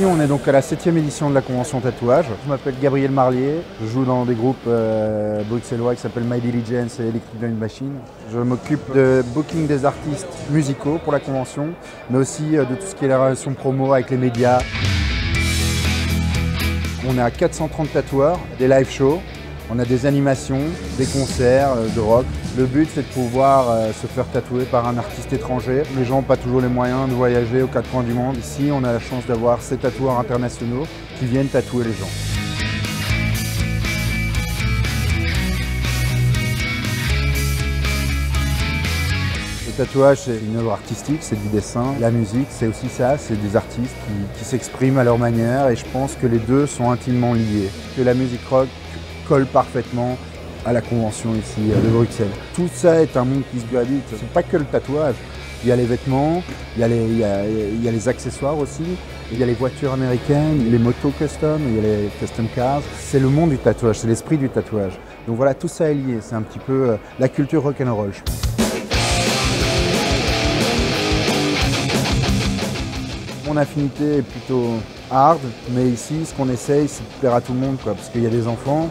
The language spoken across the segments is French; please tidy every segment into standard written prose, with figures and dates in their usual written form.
Ici, on est donc à la 7e édition de la convention tatouage. Je m'appelle Gabriel Marlier, je joue dans des groupes bruxellois qui s'appellent My Diligence et Electric Blind Machine. Je m'occupe de booking des artistes musicaux pour la convention, mais aussi de tout ce qui est la relation promo avec les médias. On est à 430 tatoueurs, des live shows, on a des animations, des concerts de rock. Le but, c'est de pouvoir se faire tatouer par un artiste étranger. Les gens n'ont pas toujours les moyens de voyager aux quatre coins du monde. Ici, on a la chance d'avoir ces tatoueurs internationaux qui viennent tatouer les gens. Le tatouage, c'est une œuvre artistique, c'est du dessin. La musique, c'est aussi ça, c'est des artistes qui s'expriment à leur manière et je pense que les deux sont intimement liés. Que la musique rock colle parfaitement à la convention ici de Bruxelles. Tout ça est un monde qui se gravite. C'est pas que le tatouage. Il y a les vêtements, il y a les accessoires aussi, il y a les voitures américaines, les motos custom, il y a les custom cars. C'est le monde du tatouage, c'est l'esprit du tatouage. Donc voilà, tout ça est lié. C'est un petit peu la culture rock'n'roll. Mon affinité est plutôt hard, mais ici, ce qu'on essaye, c'est de plaire à tout le monde, parce qu'il y a des enfants,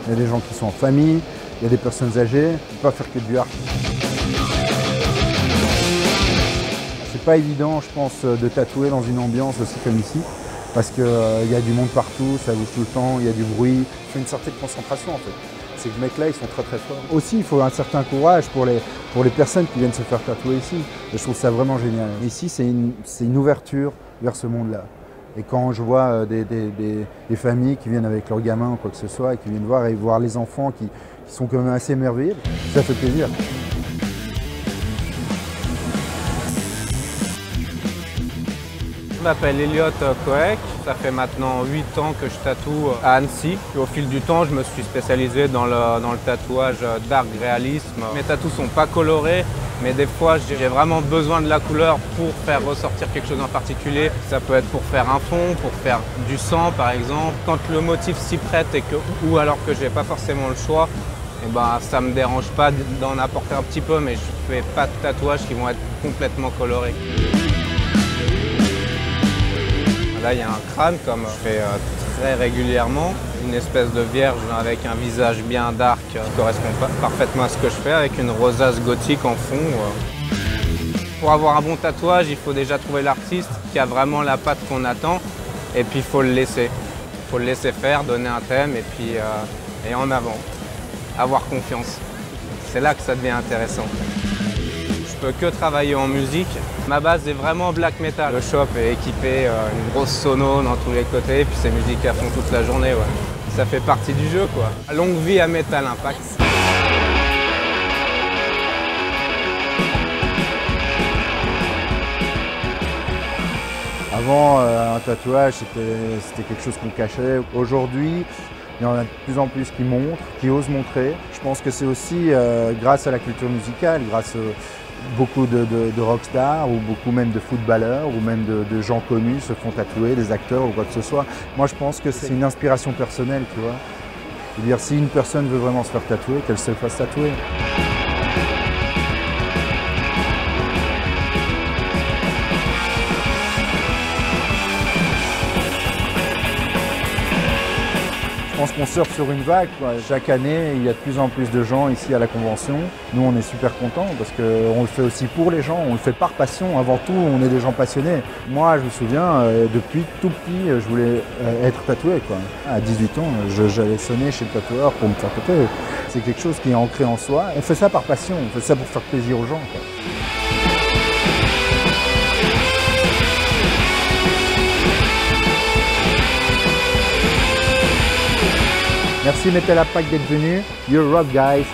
il y a des gens qui sont en famille, il y a des personnes âgées, on ne peut pas faire que du hard. C'est pas évident, je pense, de tatouer dans une ambiance aussi comme ici, parce qu'il y a du monde partout, ça bouge tout le temps, il y a du bruit. Il faut une certaine concentration en fait. Ces mecs-là, ils sont très très forts. Aussi, il faut un certain courage pour les personnes qui viennent se faire tatouer ici. Et je trouve ça vraiment génial. Ici, c'est une ouverture vers ce monde-là. Et quand je vois des familles qui viennent avec leurs gamins ou quoi que ce soit, et qui viennent voir les enfants qui sont quand même assez émerveillés, ça fait plaisir. Je m'appelle Elliot Koek, ça fait maintenant 8 ans que je tatoue à Annecy. Puis au fil du temps, je me suis spécialisé dans le tatouage dark réalisme. Mes tatous sont pas colorés, mais des fois j'ai vraiment besoin de la couleur pour faire ressortir quelque chose en particulier. Ça peut être pour faire un fond, pour faire du sang par exemple. Quand le motif s'y prête ou alors que j'ai pas forcément le choix, eh ben, ça me dérange pas d'en apporter un petit peu, mais je fais pas de tatouages qui vont être complètement colorés. Là, il y a un crâne, comme je fais très régulièrement, une espèce de vierge avec un visage bien dark qui correspond parfaitement à ce que je fais, avec une rosace gothique en fond. Pour avoir un bon tatouage, il faut déjà trouver l'artiste qui a vraiment la patte qu'on attend, et puis il faut le laisser. Il faut le laisser faire, donner un thème, et puis et en avant. Avoir confiance. C'est là que ça devient intéressant. Je peux que travailler en musique. Ma base est vraiment black metal. Le shop est équipé, une grosse sono dans tous les côtés, puis c'est musique à fond toute la journée. Ouais. Ça fait partie du jeu, quoi. Longue vie à Metal Impact. Avant, un tatouage, c'était quelque chose qu'on cachait. Aujourd'hui, il y en a de plus en plus qui montrent, qui osent montrer. Je pense que c'est aussi grâce à la culture musicale, grâce beaucoup de rockstars ou beaucoup même de footballeurs ou même de gens connus se font tatouer, des acteurs ou quoi que ce soit. Moi je pense que c'est une inspiration personnelle, tu vois. Je veux dire, si une personne veut vraiment se faire tatouer, qu'elle se fasse tatouer. Je pense qu'on surfe sur une vague, quoi. Chaque année, il y a de plus en plus de gens ici à la convention. Nous, on est super contents parce qu'on le fait aussi pour les gens, on le fait par passion. Avant tout, on est des gens passionnés. Moi, je me souviens, depuis tout petit, je voulais être tatoué, quoi. À 18 ans, j'allais sonner chez le tatoueur pour me faire tatouer. C'est quelque chose qui est ancré en soi. On fait ça par passion, on fait ça pour faire plaisir aux gens, quoi. Merci Metal Impact d'être venu. You're rock guys.